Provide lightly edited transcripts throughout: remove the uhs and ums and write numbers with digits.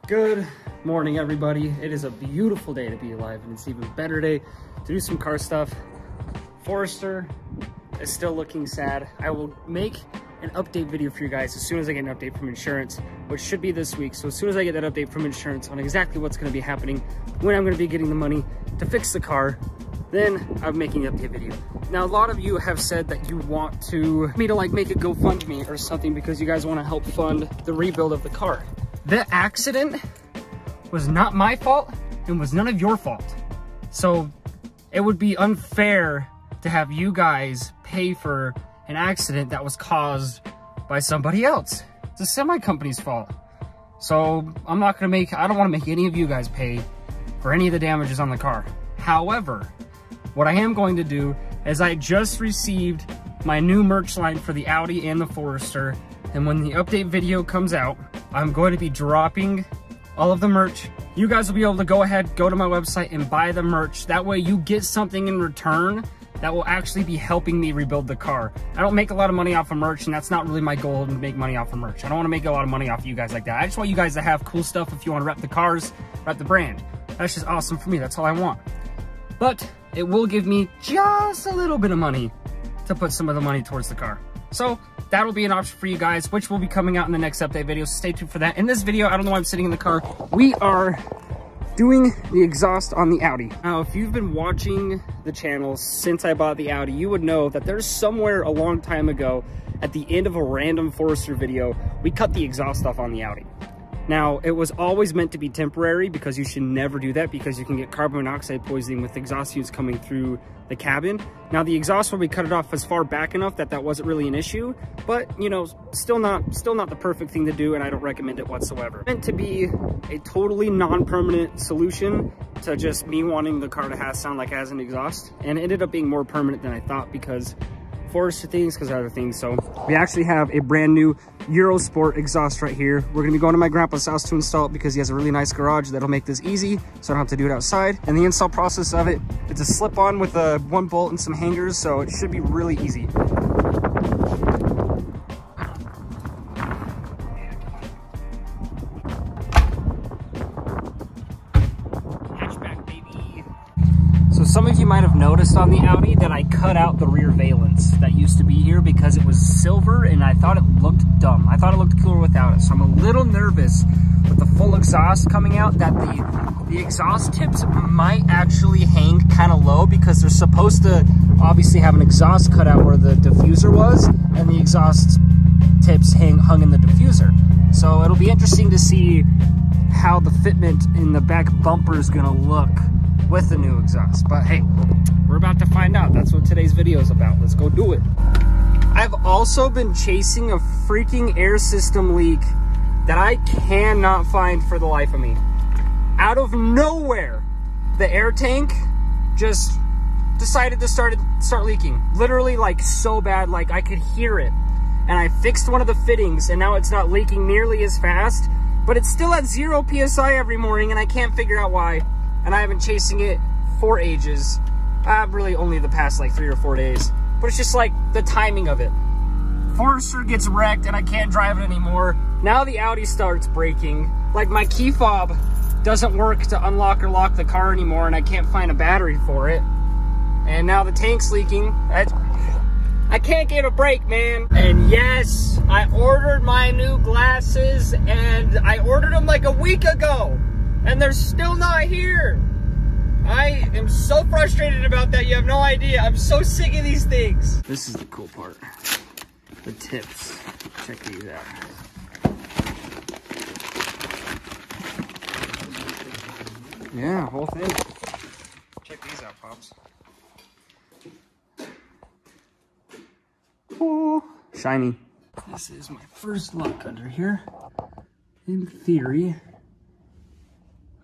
Good morning, everybody. It is a beautiful day to be alive, and it's an even better day to do some car stuff. Forester is still looking sad. I will make an update video for you guys as soon as I get an update from insurance, which should be this week. So as soon as I get that update from insurance on exactly what's going to be happening, when I'm going to be getting the money to fix the car, then I'm making the update video. Now, a lot of you have said that you want me to like make a GoFundMe or something because you guys want to help fund the rebuild of the car. The accident was not my fault and was none of your fault. So it would be unfair to have you guys pay for an accident that was caused by somebody else. It's a semi-company's fault. So I don't want to make any of you guys pay for any of the damages on the car. However, what I am going to do is I just received my new merch line for the Audi and the Forester. And when the update video comes out, I'm going to be dropping all of the merch. You guys will be able to go ahead, go to my website and buy the merch. That way you get something in return that will actually be helping me rebuild the car. I don't make a lot of money off of merch, and that's not really my goal, to make money off of merch. I don't want to make a lot of money off of you guys like that. I just want you guys to have cool stuff if you want to rep the cars, rep the brand. That's just awesome for me. That's all I want. But it will give me just a little bit of money to put some of the money towards the car. So that'll be an option for you guys, which will be coming out in the next update video. So stay tuned for that. In this video, I don't know why I'm sitting in the car. We are doing the exhaust on the Audi. Now, if you've been watching the channel since I bought the Audi, you would know that there's somewhere a long time ago at the end of a random Forester video, we cut the exhaust off on the Audi. Now, it was always meant to be temporary because you should never do that because you can get carbon monoxide poisoning with exhaust fumes coming through the cabin. Now, the exhaust, when we cut it off, was far back enough that that wasn't really an issue, but you know, still not the perfect thing to do, and I don't recommend it whatsoever. Meant to be a totally non-permanent solution to just me wanting the car to sound like it has an exhaust, and it ended up being more permanent than I thought because Forester things, because other things. So we actually have a brand new Eurosport exhaust right here. We're gonna be going to my grandpa's house to install it because he has a really nice garage that'll make this easy, so I don't have to do it outside. And the install process of it, it's a slip-on with a 1 bolt and some hangers, so it should be really easy. Some of you might have noticed on the Audi that I cut out the rear valence that used to be here because it was silver and I thought it looked dumb. I thought it looked cooler without it. So I'm a little nervous with the full exhaust coming out that the exhaust tips might actually hang kind of low because they're supposed to obviously have an exhaust cut out where the diffuser was, and the exhaust tips hung in the diffuser. So it'll be interesting to see how the fitment in the back bumper is gonna look with the new exhaust. But hey, we're about to find out. That's what today's video is about. Let's go do it. I've also been chasing a freaking air system leak that I cannot find for the life of me. Out of nowhere, the air tank just decided to start leaking. Literally, like, so bad, like I could hear it. And I fixed one of the fittings and now it's not leaking nearly as fast, but it's still at 0 PSI every morning and I can't figure out why. And I've been chasing it for ages. Really only the past like 3 or 4 days. But it's just like the timing of it. Forester gets wrecked and I can't drive it anymore. Now the Audi starts braking. Like, my key fob doesn't work to unlock or lock the car anymore and I can't find a battery for it. And now the tank's leaking. I can't get a break, man. And yes, I ordered my new glasses and I ordered them like a week ago. And they're still not here. I am so frustrated about that. You have no idea. I'm so sick of these things. This is the cool part. The tips. Check these out. Yeah, whole thing. Check these out, Pops. Oh, shiny. This is my first lock under here. In theory.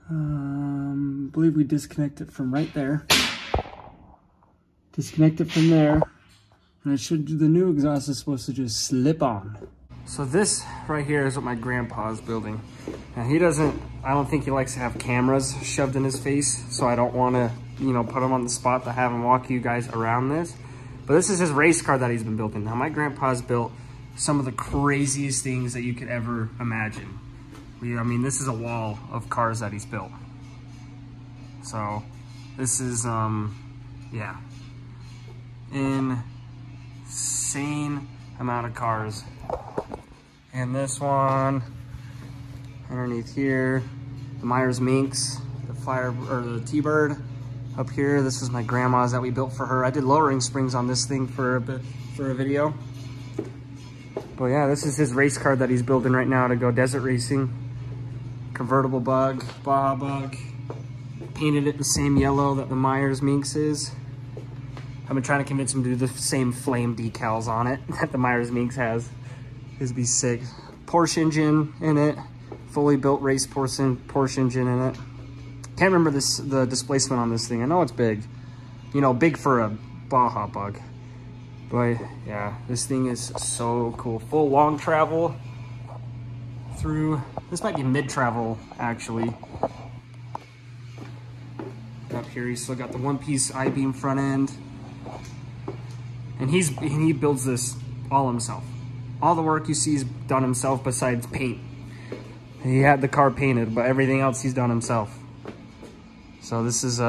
I believe we disconnect it from right there. Disconnect it from there. And it should, the new exhaust is supposed to just slip on. So this right here is what my grandpa is building. And he doesn't, I don't think he likes to have cameras shoved in his face. So I don't want to, you know, put him on the spot to have him walk you guys around this. But this is his race car that he's been building. Now, my grandpa's built some of the craziest things that you could ever imagine. I mean, this is a wall of cars that he's built. So this is, yeah, insane amount of cars. And this one underneath here, the Myers Minx, the the T-Bird up here. This is my grandma's that we built for her. I did lowering springs on this thing for a video. But yeah, this is his race car that he's building right now to go desert racing. Convertible Bug, Baja Bug. Painted it the same yellow that the Myers Minx is. I've been trying to convince him to do the same flame decals on it that the Myers Minx has. This would be sick. Porsche engine in it. Fully built race Porsche engine in it. Can't remember the displacement on this thing. I know it's big. You know, big for a Baja Bug. But yeah, this thing is so cool. Full long travel through. This might be mid travel actually. Up here, he's still got the one-piece I-beam front end, and he builds this all himself. All the work you see is done himself besides paint. He had the car painted, but everything else he's done himself. So this is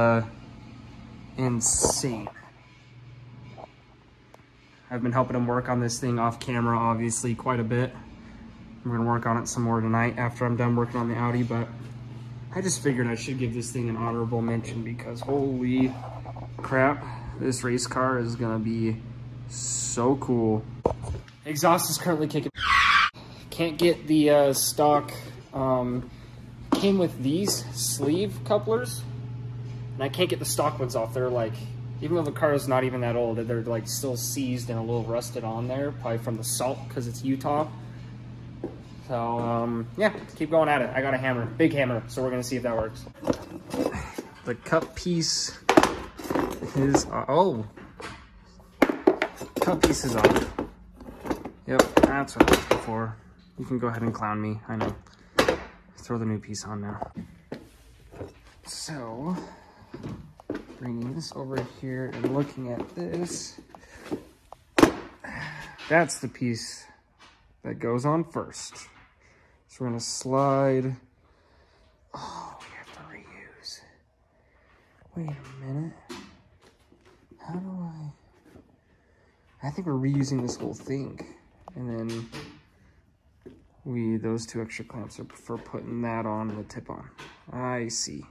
insane. I've been helping him work on this thing off camera, obviously, quite a bit. We're gonna work on it some more tonight after I'm done working on the Audi, but I just figured I should give this thing an honorable mention because holy crap, this race car is gonna be so cool. Exhaust is currently kicking. Can't get the stock, came with these sleeve couplers, and I can't get the stock ones off. They're like, even though the car is not even that old, they're like still seized and a little rusted on there, probably from the salt because it's Utah. So, yeah, keep going at it. I got a hammer, big hammer, so we're gonna see if that works. The cup piece is, oh, cup piece is off. Yep, that's what I was before. You can go ahead and clown me, I know. Throw the new piece on now. So, bringing this over here and looking at this, that's the piece that goes on first. So we're gonna slide. Oh, we have to reuse. Wait a minute. How do I think we're reusing this whole thing. And then those two extra clamps are for putting that on and the tip on. I see.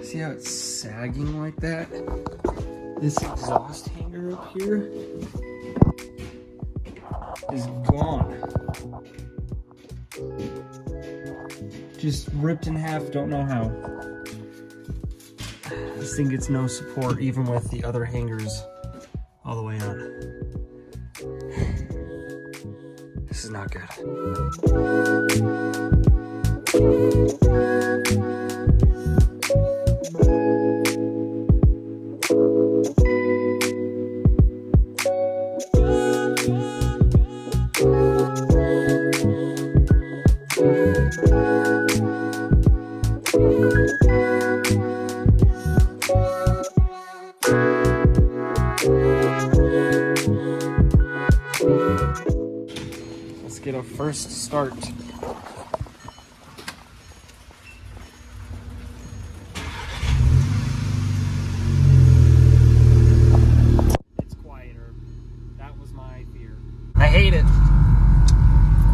See how it's sagging like that? This exhaust hanger up here is gone. Just ripped in half, don't know how. This thing gets no support even with the other hangers all the way on. This is not good. Let's get a first start. It's quieter. That was my fear. I hate it.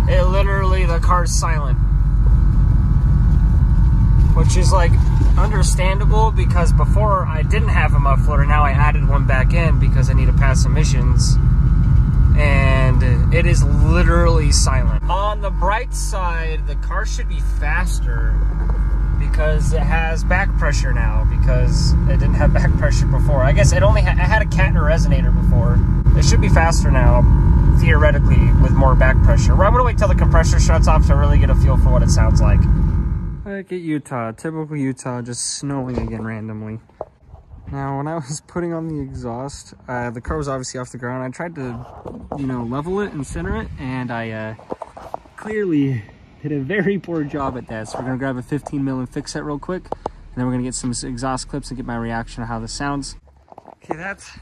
It literally, the car's silent. Which is like understandable because before I didn't have a muffler, now I added one back in because I need to pass emissions. And it is literally silent. On the bright side, the car should be faster because it has back pressure now, because it didn't have back pressure before. I guess it only it had a Catner resonator before. It should be faster now, theoretically, with more back pressure. I'm gonna wait till the compressor shuts off to really get a feel for what it sounds like. Look at Utah, typical Utah, just snowing again randomly. Now, when I was putting on the exhaust, the car was obviously off the ground. I tried to, you know, level it and center it, and I clearly did a very poor job at that. So we're gonna grab a 15 mil and fix that real quick, and then we're gonna get some exhaust clips and get my reaction to how this sounds. Okay, that's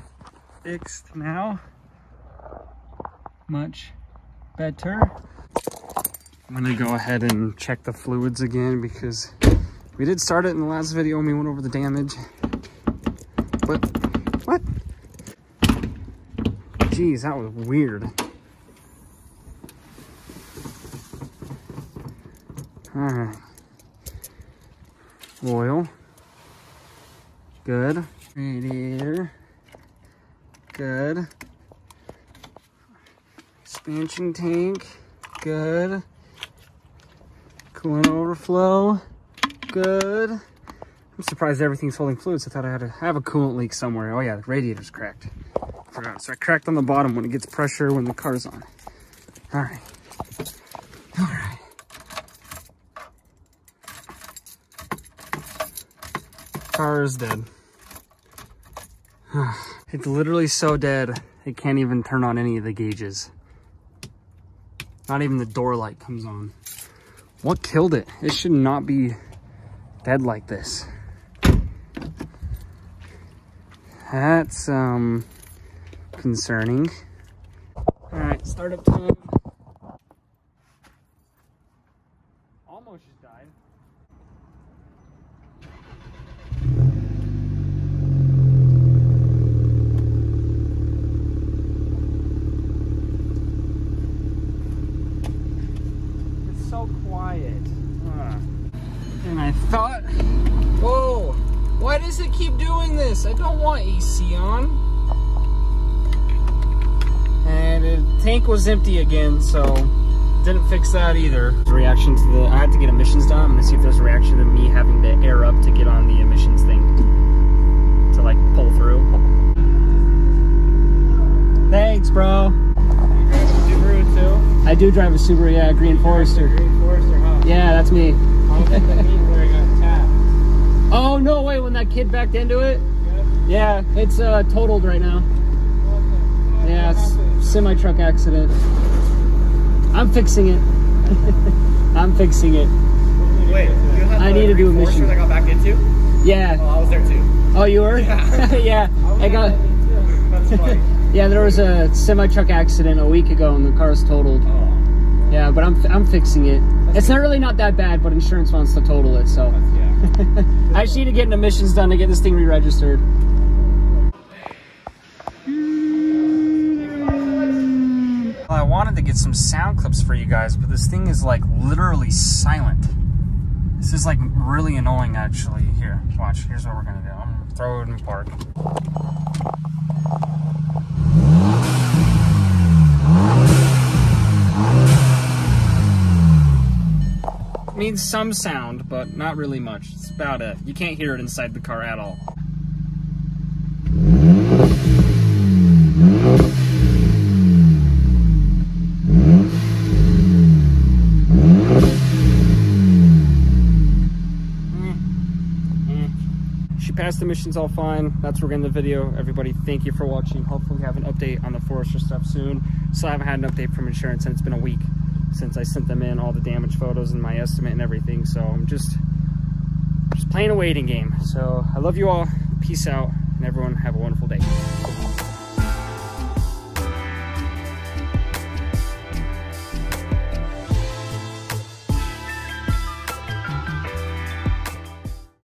fixed now. Much better. I'm gonna go ahead and check the fluids again, because we did start it in the last video and we went over the damage. But what? Jeez, that was weird. All right. Oil. Good. Radiator. Good. Expansion tank. Good. Coolant overflow. Good. I'm surprised everything's holding fluids. I thought I had to have a coolant leak somewhere. Oh yeah, the radiator's cracked. I forgot. So I cracked on the bottom when it gets pressure when the car's on. All right. All right. Car is dead. It's literally so dead, it can't even turn on any of the gauges. Not even the door light comes on. What killed it? It should not be dead like this. That's concerning. All right, startup time. Almost just died. It's so quiet. And I thought, whoa. Why does it keep doing this? I don't want AC on. And the tank was empty again, so didn't fix that either. Reaction to the, I had to get emissions done. I'm gonna see if there's a reaction to me having to air up to get on the emissions thing to like pull through. Thanks, bro. You drive a Subaru too? I do drive a Subaru, yeah, Green Forester. Green Forester, huh? Yeah, that's me. How does that mean where it got tapped? Oh, no, wait, when that kid backed into it? Yeah, it's totaled right now. Yeah, it's semi-truck accident. I'm fixing it. I'm fixing it. Wait, you had I need to do a mission that got back into? Yeah. Oh, I was there too. Oh, you were? Yeah. Yeah. I got. That's funny. Yeah, there was a semi-truck accident a week ago and the car's totaled. Oh. Yeah, but I'm fixing it. It's not really not that bad, but insurance wants to total it, so. I just need to get an emissions done to get this thing re-registered. Well, I wanted to get some sound clips for you guys, but this thing is like literally silent. This is like really annoying actually. Here, watch. Here's what we're gonna do. I'm gonna throw it in park. Means some sound, but not really much. It's about it. You can't hear it inside the car at all. She passed the missions all fine. That's where we're getting the video. Everybody, thank you for watching. Hopefully we have an update on the Forester stuff soon. Still haven't had an update from insurance, and it's been a week since I sent them in all the damage photos and my estimate and everything. So I'm just playing a waiting game. So I love you all. Peace out, and everyone have a wonderful day.